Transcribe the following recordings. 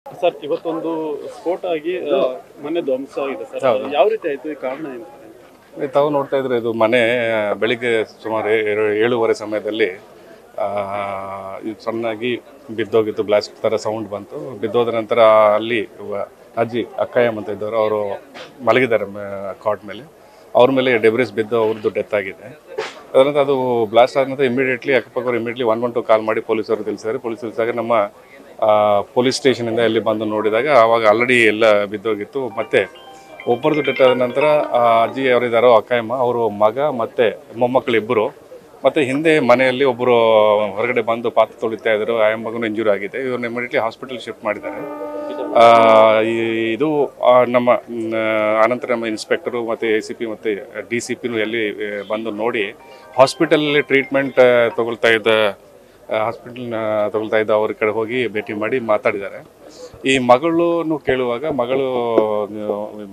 Sir ಇವತ್ತೊಂದು ಸ್ಫೋಟ ಆಗಿ ಮನೆ ಧ್ವಂಸ ಆಗಿದೆ ಸರ್. ಯಾವ ರೀತಿ ಆಯ್ತು, ಈ ಕಾರಣ ಏನು? ತಾವು ನೋಡ್ತಾ ಇದ್ರೆ ಇದು ಮನೆ ಬೆಳಿಗ್ಗೆ ಸುಮಾರು 7:30 ಸಮಯದಲ್ಲಿ ಇದು ಸಣ್ಣಾಗಿ ಬಿದ್ದೋಗಿತ್ತು. ಬ್ಲಾಸ್ಟ್ ಥರ ಸೌಂಡ್ ಬಂತು. ಬಿದ್ದೋದ ನಂತರ ಅಲ್ಲಿ ಅಜ್ಜಿ ಅಕ್ಕಯ್ಯಮ್ಮ ಅಂತ ಇದ್ದವರು, ಅವರು ಮಲಗಿದ್ದಾರೆ ಕಾಟ್ ಮೇಲೆ. ಅವ್ರ ಮೇಲೆ ಡೆಬ್ರಿಸ್ ಬಿದ್ದು ಅವ್ರದ್ದು ಡೆತ್ ಆಗಿದೆ. ಅದರಂತ ಅದು ಬ್ಲಾಸ್ಟ್ ಆದ ನಂತರ ಇಮಿಡಿಯೇಟ್ಲಿ ಅಕ್ಕಪಕ್ಕವರು ಇಮಿಡಿಯೇಟ್ಲಿ 112 ಕಾಲ್ ಮಾಡಿ ಪೊಲೀಸರು ತಿಳಿಸಿದ್ದಾರೆ. ಪೊಲೀಸರು ತಿಳಿಸಿದಾಗ ನಮ್ಮ ಪೊಲೀಸ್ ಸ್ಟೇಷನಿಂದ ಇಲ್ಲಿ ಬಂದು ನೋಡಿದಾಗ ಆವಾಗ ಆಲ್ರೆಡಿ ಎಲ್ಲ ಬಿದ್ದೋಗಿತ್ತು. ಮತ್ತು ಒಬ್ಬರದ್ದು ಡೆತ್ ಆದ ನಂತರ ಅಜ್ಜಿ ಅವರಿದ್ದಾರೋ ಅಕ್ಕಯ್ಯಮ್ಮ, ಅವರು ಮಗ ಮತ್ತು ಮೊಮ್ಮಕ್ಕಳಿಬ್ಬರು, ಮತ್ತು ಹಿಂದೆ ಮನೆಯಲ್ಲಿ ಒಬ್ಬರು ಹೊರಗಡೆ ಬಂದು ಪಾತ್ರೆ ತೊಳಿತಾ ಇದ್ದರು. ಆಯಮ್ಮಗೂ ಇಂಜುರಿ ಆಗಿದೆ. ಇವ್ರನ್ನ ಇಮಿಡಿಯೇಟ್ಲಿ ಹಾಸ್ಪಿಟಲ್ ಶಿಫ್ಟ್ ಮಾಡಿದ್ದಾರೆ. ಇದು ನಮ್ಮ ಆನಂತರ ನಮ್ಮ ಇನ್ಸ್ಪೆಕ್ಟರು ಮತ್ತು ACP ಮತ್ತು DCPನೂ ಎಲ್ಲಿ ಬಂದು ನೋಡಿ ಹಾಸ್ಪಿಟಲಲ್ಲಿ ಟ್ರೀಟ್ಮೆಂಟ್ ತಗೊಳ್ತಾ ಇದ್ದ ಅವ್ರ ಕಡೆ ಹೋಗಿ ಭೇಟಿ ಮಾಡಿ ಮಾತಾಡಿದ್ದಾರೆ. ಈ ಮಗಳನ್ನು ಕೇಳುವಾಗ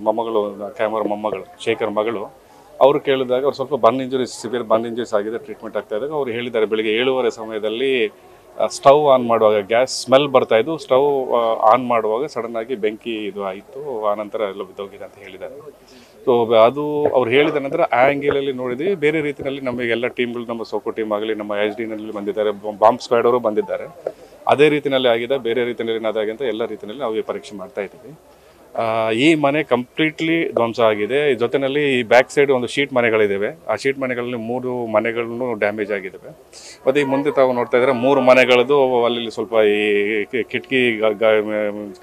ಮೊಮ್ಮಗಳು ಕ್ಯಾಮರ ಮೊಮ್ಮಗಳು ಶೇಖರ್ ಮಗಳು ಅವರು ಕೇಳಿದಾಗ ಅವ್ರು ಸ್ವಲ್ಪ burn injuries, severe burn injuries ಆಗಿದೆ, ಟ್ರೀಟ್ಮೆಂಟ್ ಆಗ್ತಾ ಇದ್ದಾಗ ಅವ್ರು ಹೇಳಿದ್ದಾರೆ ಬೆಳಿಗ್ಗೆ 7:30 ಸಮಯದಲ್ಲಿ ಸ್ಟವ್ ಆನ್ ಮಾಡುವಾಗ ಗ್ಯಾಸ್ ಸ್ಮೆಲ್ ಬರ್ತಾ ಇದ್ದು. ಸ್ಟವ್ ಆನ್ ಮಾಡುವಾಗ ಸಡನ್ನಾಗಿ ಬೆಂಕಿ ಇದು ಆಯಿತು. ಆನಂತರ ಎಲ್ಲ ಬಿದ್ದೋಗಿದೆ ಅಂತ ಹೇಳಿದ್ದಾರೆ. ಸೊ ಅದು ಅವ್ರು ಹೇಳಿದ ನಂತರ ಆ ಆ್ಯಂಗಲಲ್ಲಿ ನೋಡಿದ್ವಿ. ಬೇರೆ ರೀತಿಯಲ್ಲಿ ನಮಗೆಲ್ಲ ಟೀಮ್ಗಳು, ನಮ್ಮ ಸೋಕೋ ಟೀಮ್ ಆಗಲಿ, ನಮ್ಮ SD ಬಂದಿದ್ದಾರೆ, ಬಾಂಬ್ ಸ್ಕ್ವಾಡ್ ಅವರು ಬಂದಿದ್ದಾರೆ. ಅದೇ ರೀತಿಯಲ್ಲಿ ಆಗಿದೆ, ಬೇರೆ ರೀತಿಯಲ್ಲಿ ಏನಾದಾಗೆ ಅಂತ ಎಲ್ಲ ರೀತಿಯಲ್ಲಿ ನಾವು ಪರೀಕ್ಷೆ ಮಾಡ್ತಾ ಇದ್ದೀವಿ. ಈ ಮನೆ ಕಂಪ್ಲೀಟ್ಲಿ ಧ್ವಂಸ ಆಗಿದೆ. ಜೊತೆಯಲ್ಲಿ ಈ ಬ್ಯಾಕ್ ಸೈಡ್ ಒಂದು ಶೀಟ್ ಮನೆಗಳಿದ್ದಾವೆ. ಆ ಶೀಟ್ ಮನೆಗಳಲ್ಲಿ 3 ಮನೆಗಳನ್ನು ಡ್ಯಾಮೇಜ್ ಆಗಿದ್ದಾವೆ. ಮತ್ತು ಈ ಮುಂದೆ ತಾವು ನೋಡ್ತಾ ಇದ್ದಾರೆ 3 ಮನೆಗಳದ್ದು ಅಲ್ಲಿ ಸ್ವಲ್ಪ ಈ ಕಿಟಕಿ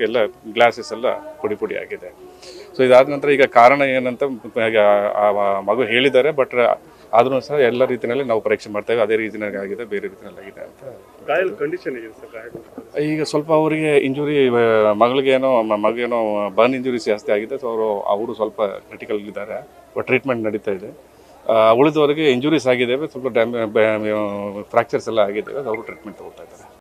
ಎಲ್ಲ ಗ್ಲಾಸಸ್ ಎಲ್ಲ ಪುಡಿ ಆಗಿದೆ. ಸೊ ಇದಾದ ನಂತರ ಈಗ ಕಾರಣ ಏನಂತ ಮಗು ಹೇಳಿದ್ದಾರೆ. ಬಟ್ ಆದ್ರೂ ಸಹ ಎಲ್ಲ ರೀತಿಯಲ್ಲಿ ನಾವು ಪರೀಕ್ಷೆ ಮಾಡ್ತೇವೆ. ಅದೇ ರೀತಿಯಲ್ಲಿ ಆಗಿದೆ, ಬೇರೆ ರೀತಿಯಲ್ಲಿ ಆಗಿದೆ ಅಂತ. ಗಾಯದ ಕಂಡೀಷನ್ ಇದೆ ಸರ್? ಈಗ ಸ್ವಲ್ಪ ಅವರಿಗೆ ಇಂಜುರಿ, ಮಗೇನೋ ಬರ್ನ್ ಇಂಜುರೀಸ್ ಜಾಸ್ತಿ ಆಗಿದೆ. ಸೊ ಅವರು ಸ್ವಲ್ಪ ಕ್ರಿಟಿಕಲ್ ಇದ್ದಾರೆ. ಟ್ರೀಟ್ಮೆಂಟ್ ನಡೀತಾ ಇದೆ. ಉಳಿದವರಿಗೆ ಇಂಜುರೀಸ್ ಆಗಿದ್ದಾವೆ, ಸ್ವಲ್ಪ ಫ್ರಾಕ್ಚರ್ಸ್ ಎಲ್ಲ ಆಗಿದ್ದಾವೆ. ಅವರು ಟ್ರೀಟ್ಮೆಂಟ್ ತಗೊಳ್ತಾ ಇದ್ದಾರೆ.